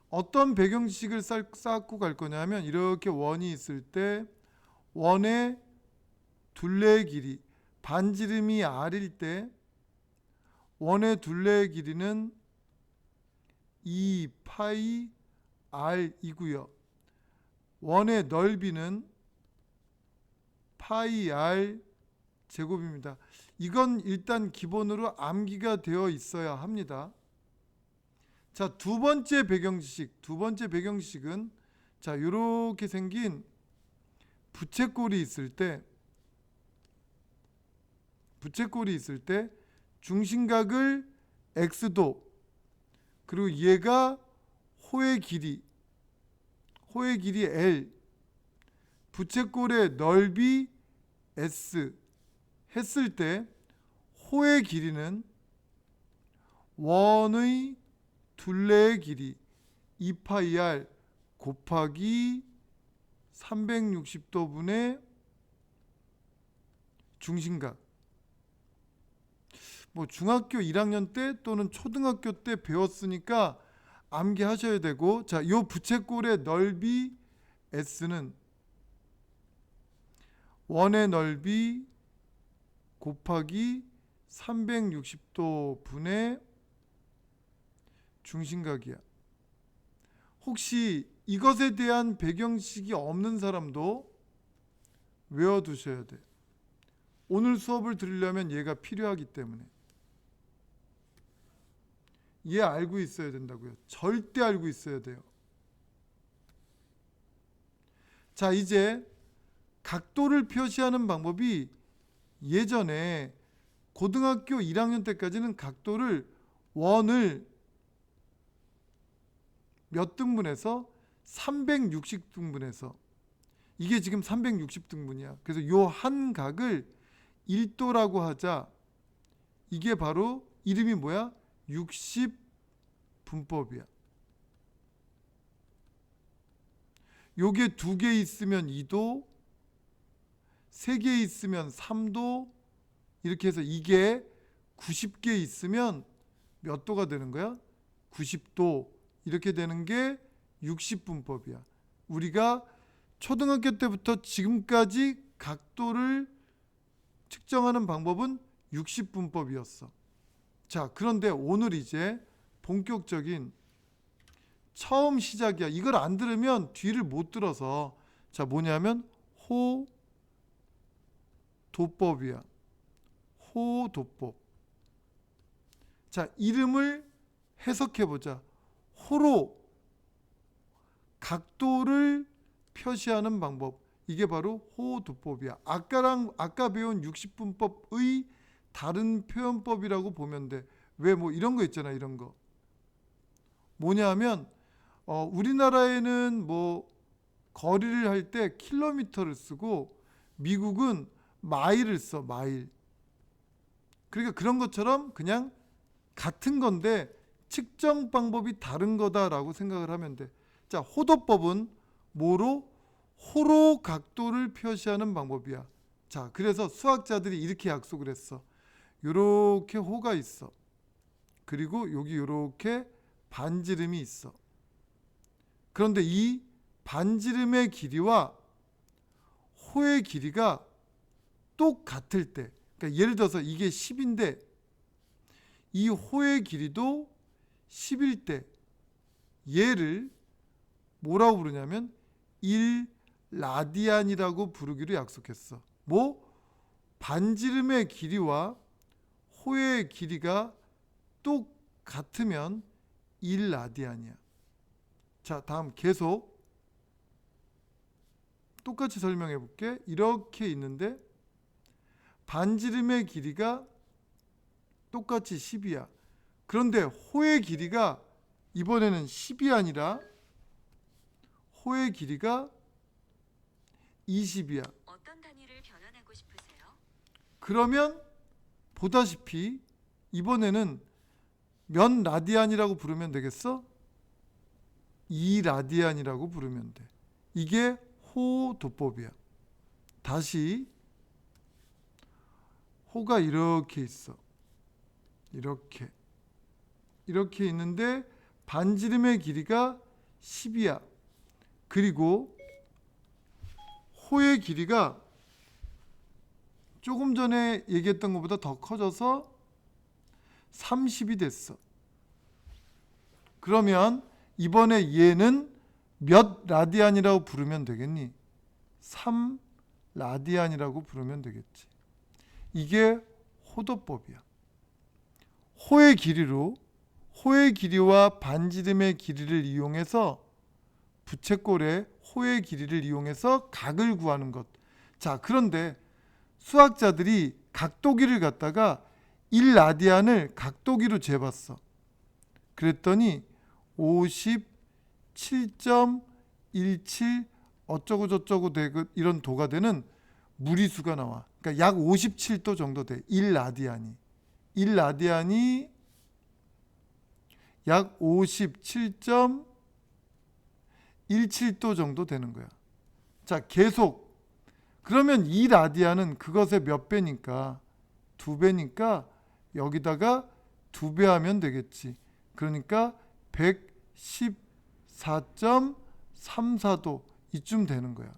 어떤 배경식을 쌓고 갈 거냐면 이렇게 원이 있을 때 원의 둘레의 길이 반지름이 r일 때 원의 둘레의 길이는 2파이 r이고요. 원의 넓이는 파이 r 제곱입니다. 이건 일단 기본으로 암기가 되어 있어야 합니다. 자, 두 번째 배경식은 자, 이렇게 생긴 부채꼴이 있을 때 중심각을 x도 그리고 얘가 호의 길이 L 부채꼴의 넓이 S 했을 때 호의 길이는 원의 둘레의 길이 2파이 r 곱하기 360도분의 중심각. 뭐 중학교 1학년 때 또는 초등학교 때 배웠으니까 암기하셔야 되고, 자, 요 부채꼴의 넓이 S는 원의 넓이 곱하기 360도 분의 중심각이야. 혹시 이것에 대한 배경식이 없는 사람도 외워두셔야 돼. 오늘 수업을 들으려면 얘가 필요하기 때문에. 얘 알고 있어야 된다고요. 절대 알고 있어야 돼요. 자, 이제 각도를 표시하는 방법이 예전에 고등학교 1학년 때까지는 각도를 원을 몇 등분해서 360등분해서 이게 지금 360등분이야. 그래서 요 한 각을 1도라고 하자. 이게 바로 이름이 뭐야? 60분법이야. 요게 2개 있으면 2도, 3개 있으면 3도, 이렇게 해서 이게 90개 있으면 몇 도가 되는 거야? 90도. 이렇게 되는 게 60분법이야. 우리가 초등학교 때부터 지금까지 각도를 측정하는 방법은 60분법이었어. 자, 그런데 오늘 이제 본격적인 처음 시작이야. 이걸 안 들으면 뒤를 못 들어서. 자, 뭐냐면 호도법이야. 호도법. 자, 이름을 해석해 보자. 호로 각도를 표시하는 방법. 이게 바로 호도법이야. 아까 배운 60분법의 다른 표현법이라고 보면 돼. 왜 뭐 이런 거 있잖아. 이런 거. 뭐냐면 우리나라에는 뭐 거리를 할 때 킬로미터를 쓰고 미국은 마일을 써. 마일. 그러니까 그런 것처럼 그냥 같은 건데 측정 방법이 다른 거다라고 생각을 하면 돼. 자, 호도법은 뭐로? 호로 각도를 표시하는 방법이야. 자, 그래서 수학자들이 이렇게 약속을 했어. 요렇게 호가 있어. 그리고 여기 요렇게 반지름이 있어. 그런데 이 반지름의 길이와 호의 길이가 똑같을 때, 그러니까 예를 들어서 이게 10인데 이 호의 길이도 10일 때 얘를 뭐라고 부르냐면 1라디안이라고 부르기로 약속했어. 뭐? 반지름의 길이와 호의 길이가 똑같으면 1라디안이야. 자, 다음 계속 똑같이 설명해 볼게. 이렇게 있는데 반지름의 길이가 똑같이 10이야. 그런데 호의 길이가 이번에는 10이 아니라 호의 길이가 20이야. 어떤 단위를 변환하고 싶으세요? 그러면 보다시피 이번에는 몇 라디안이라고 부르면 되겠어? 2라디안이라고 부르면 돼. 이게 호도법이야. 다시 호가 이렇게 있어. 이렇게 있는데 반지름의 길이가 10이야. 그리고 호의 길이가 조금 전에 얘기했던 것보다 더 커져서 30이 됐어. 그러면 이번에 얘는 몇 라디안이라고 부르면 되겠니? 3 라디안이라고 부르면 되겠지. 이게 호도법이야. 호의 길이와 반지름의 길이를 이용해서 부채꼴의 호의 길이를 이용해서 각을 구하는 것. 자, 그런데 수학자들이 각도기를 갖다가 1라디안을 각도기로 재봤어. 그랬더니 57.17 어쩌고 저쩌고 되고 이런 도가 되는 무리수가 나와. 그러니까 약 57도 정도 돼. 1라디안이 약 57.17도 정도 되는 거야. 자, 계속. 그러면 2라디안은 그것의 몇 배니까? 2배니까 여기다가 2배 하면 되겠지. 그러니까 114.34도 이쯤 되는 거야.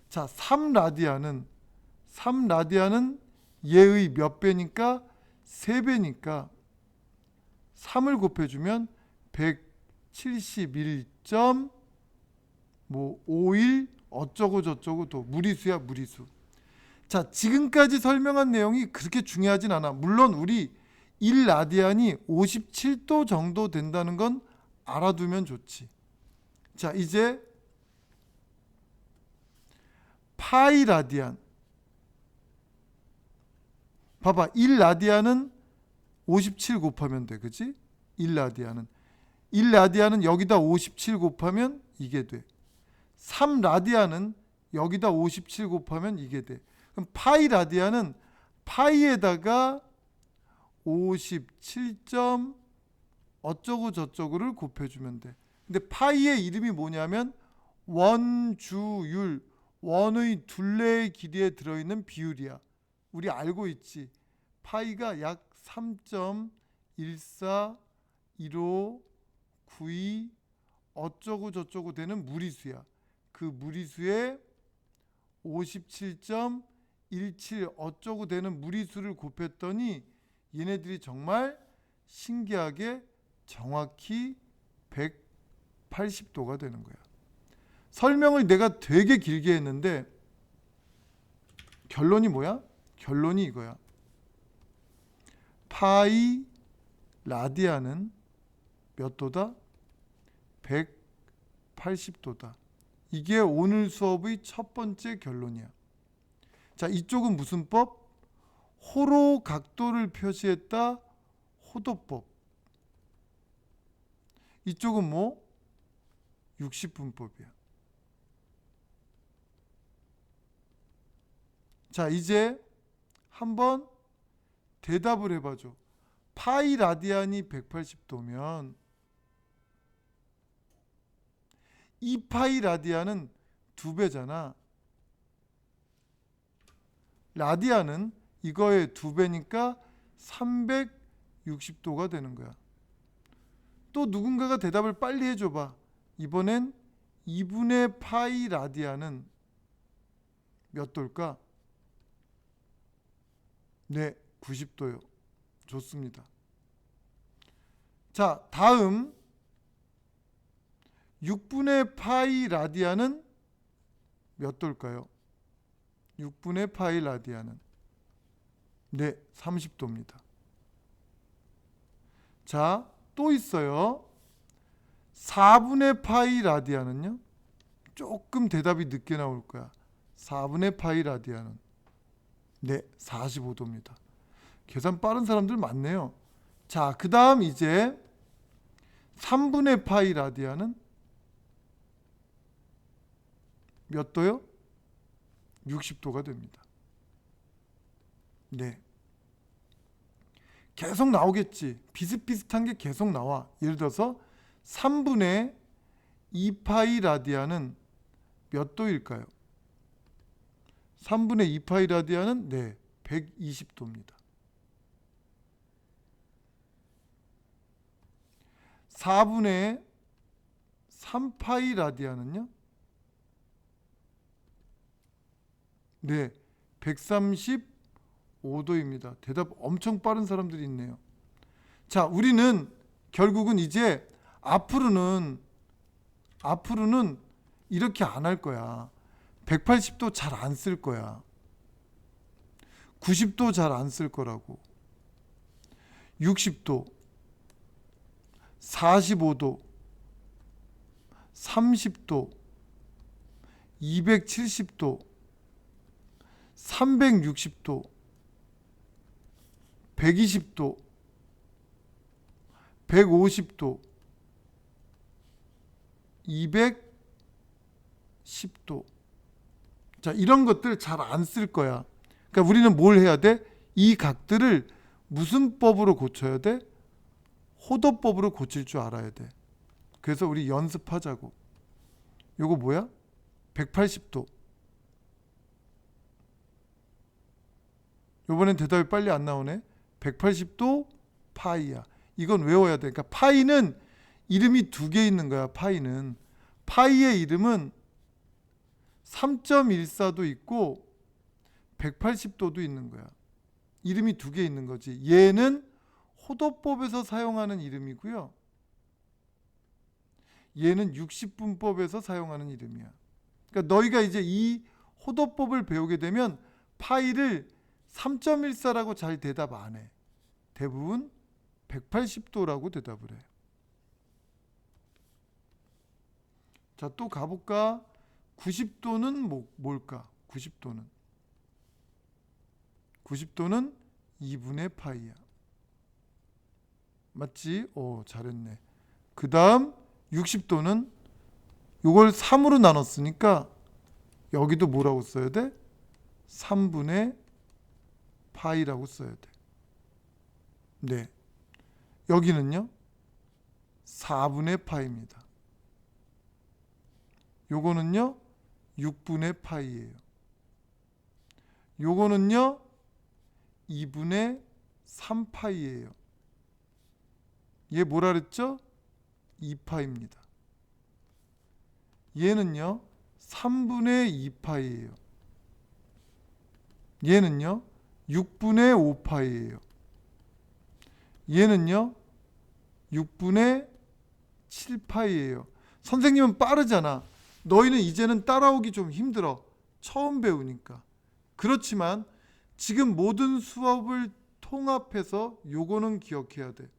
자, 3라디안은 얘의 몇 배니까? 3배니까 3을 곱해주면 171.51 어쩌고 저쩌고 도 무리수야, 무리수. 자, 지금까지 설명한 내용이 그렇게 중요하진 않아. 물론 우리 1라디안이 57도 정도 된다는 건 알아두면 좋지. 자, 이제 파이 라디안. 봐봐, 1라디안은 57 곱하면 돼, 그치? 1라디안은 여기다 57 곱하면 이게 돼. 3라디안은 여기다 57 곱하면 이게 돼. 그럼 파이 라디안은 파이에다가 57. 어쩌고 저쩌고를 곱해주면 돼. 근데 파이의 이름이 뭐냐면 원주율, 원의 둘레의 길이에 들어있는 비율이야. 우리 알고 있지. 파이가 약 3.141592 어쩌고 저쩌고 되는 무리수야. 그 무리수에 57.17 어쩌고 되는 무리수를 곱했더니 얘네들이 정말 신기하게 정확히 180도가 되는 거야. 설명을 내가 되게 길게 했는데 결론이 뭐야? 결론이 이거야. 파이 라디안은 몇 도다? 180도다. 이게 오늘 수업의 첫 번째 결론이야. 자, 이쪽은 무슨 법? 호로 각도를 표시했다. 호도법. 이쪽은 뭐? 60분법이야. 자, 이제 한번 대답을 해봐줘. 파이 라디안이 180도면 이 파이 라디안은 2배잖아. 라디안은 이거의 2배니까 360도가 되는 거야. 또 누군가가 대답을 빨리 해줘봐. 이번엔 2분의 파이 라디안은 몇 도일까? 네, 90도요. 좋습니다. 자, 다음 6분의 파이 라디안은 몇 도일까요? 6분의 파이 라디안은 네, 30도입니다. 자, 또 있어요. 4분의 파이 라디안은요? 조금 대답이 늦게 나올 거야. 4분의 파이 라디안은 네, 45도입니다. 계산 빠른 사람들 많네요. 자, 그 다음 이제 3분의 파이 라디안은 몇 도요? 60도가 됩니다. 네. 계속 나오겠지. 비슷비슷한 게 계속 나와. 예를 들어서 3분의 2파이 라디안은 몇 도일까요? 3분의 2파이 라디안은 네, 120도입니다. 4분의 3파이 라디안은요? 네, 135도입니다. 대답 엄청 빠른 사람들이 있네요. 자, 우리는 결국은 이제 앞으로는 이렇게 안 할 거야. 180도 잘 안 쓸 거야. 90도 잘 안 쓸 거라고. 60도, 45도, 30도, 270도, 360도, 120도, 150도, 210도. 자, 이런 것들 잘 안 쓸 거야. 그러니까 우리는 뭘 해야 돼? 이 각들을 무슨 법으로 고쳐야 돼? 호도법으로 고칠 줄 알아야 돼. 그래서 우리 연습하자고. 요거 뭐야? 180도. 요번엔 대답이 빨리 안 나오네. 180도 파이야. 이건 외워야 돼. 그러니까 파이는 이름이 두 개 있는 거야. 파이는. 파이의 이름은 3.14도 있고 180도도 있는 거야. 이름이 두 개 있는 거지. 얘는 호도법에서 사용하는 이름이고요. 얘는 60분법에서 사용하는 이름이야. 그러니까 너희가 이제 이 호도법을 배우게 되면 파이를 3.14라고 잘 대답 안 해. 대부분 180도라고 대답을 해. 자, 또 가볼까? 90도는 뭘까? 90도는 2분의 파이야. 맞지? 잘했네. 그 다음 60도는 이걸 3으로 나눴으니까 여기도 뭐라고 써야 돼? 3분의 파이라고 써야 돼. 네. 여기는요? 4분의 파이입니다. 요거는요? 6분의 파이예요. 요거는요? 2분의 3파이예요. 얘 뭐라 그랬죠? 2파입니다. 얘는요? 3분의 2파이예요. 얘는요? 6분의 5파이예요. 얘는요? 6분의 7파이예요. 선생님은 빠르잖아. 너희는 이제는 따라오기 좀 힘들어. 처음 배우니까. 그렇지만 지금 모든 수업을 통합해서 요거는 기억해야 돼.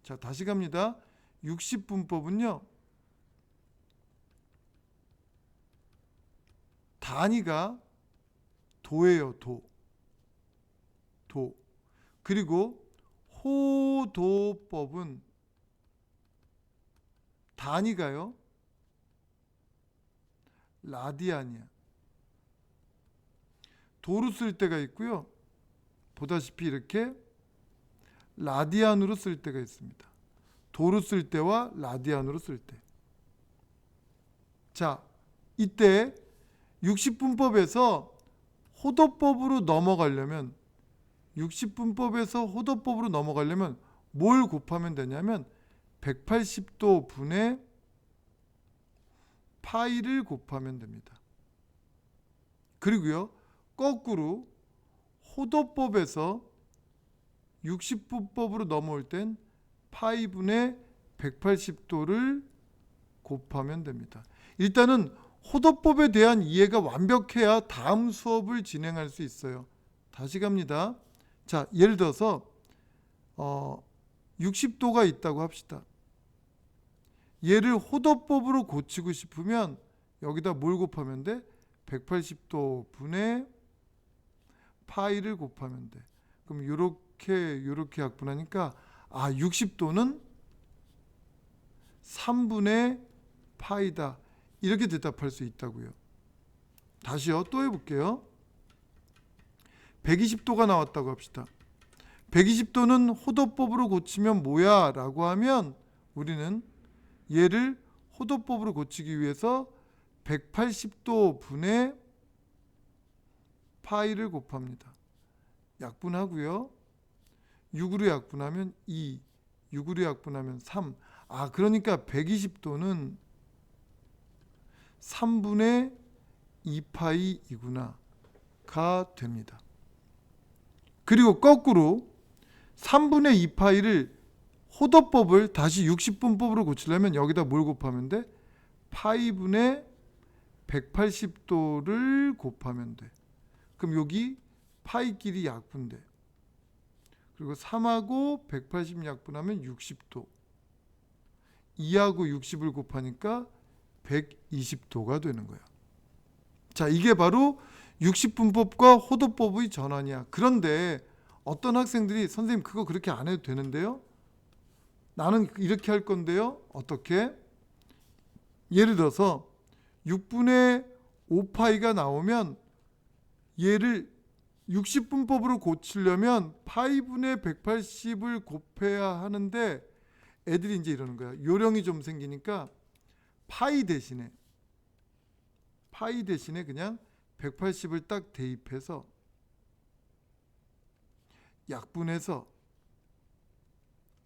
자, 다시 갑니다. 60분법은요. 단위가 도예요. 도. 그리고 호도법은 단위가요. 라디안이야. 도로 쓸 때가 있고요. 보다시피 이렇게 라디안으로 쓸 때가 있습니다. 도로 쓸 때와 라디안으로 쓸 때. 자, 이때 60분법에서 호도법으로 넘어가려면 60분법에서 호도법으로 넘어가려면 뭘 곱하면 되냐면 180도 분의 파이를 곱하면 됩니다. 그리고요, 거꾸로 호도법에서 60분법으로 넘어올 땐 파이 분의 180도를 곱하면 됩니다. 일단은 호도법에 대한 이해가 완벽해야 다음 수업을 진행할 수 있어요. 다시 갑니다. 자, 예를 들어서 60도가 있다고 합시다. 얘를 호도법으로 고치고 싶으면 여기다 뭘 곱하면 돼? 180도 분의 파이를 곱하면 돼. 그럼 요렇게 약분하니까 60도는 3분의 파이다. 이렇게 대답할 수 있다고요. 다시요. 또 해볼게요. 120도가 나왔다고 합시다. 120도는 호도법으로 고치면 뭐야? 라고 하면 우리는 얘를 호도법으로 고치기 위해서 180도 분의 파이를 곱합니다. 약분하고요. 6으로 약분하면 2, 6으로 약분하면 3. 그러니까 120도는 3분의 2파이이구나 가 됩니다. 그리고 거꾸로 3분의 2파이를 호도법을 다시 60분법으로 고치려면 여기다 뭘 곱하면 돼? 파이분의 180도를 곱하면 돼. 그럼 여기 파이끼리 약분돼. 그리고 3하고 180 약분하면 60도. 2하고 60을 곱하니까 120도가 되는 거야. 자, 이게 바로 60분법과 호도법의 전환이야. 그런데 어떤 학생들이 선생님 그거 그렇게 안 해도 되는데요? 나는 이렇게 할 건데요. 어떻게? 예를 들어서 6분의 5파이가 나오면 얘를 60분법으로 고치려면 파이분의 180을 곱해야 하는데 애들이 이제 이러는 거야. 요령이 좀 생기니까 파이 대신에 그냥 180을 딱 대입해서 약분해서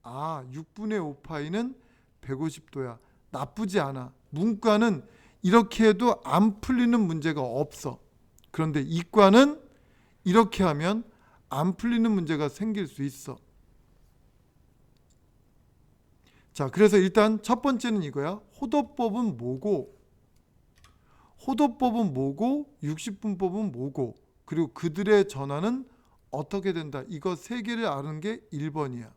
6분의 5파이는 150도야. 나쁘지 않아. 문과는 이렇게 해도 안 풀리는 문제가 없어. 그런데 이과는 이렇게 하면 안 풀리는 문제가 생길 수 있어. 자, 그래서 일단 첫 번째는 이거야. 호도법은 뭐고 60분법은 뭐고 그리고 그들의 전환은 어떻게 된다. 이거 세 개를 아는 게 1번이야.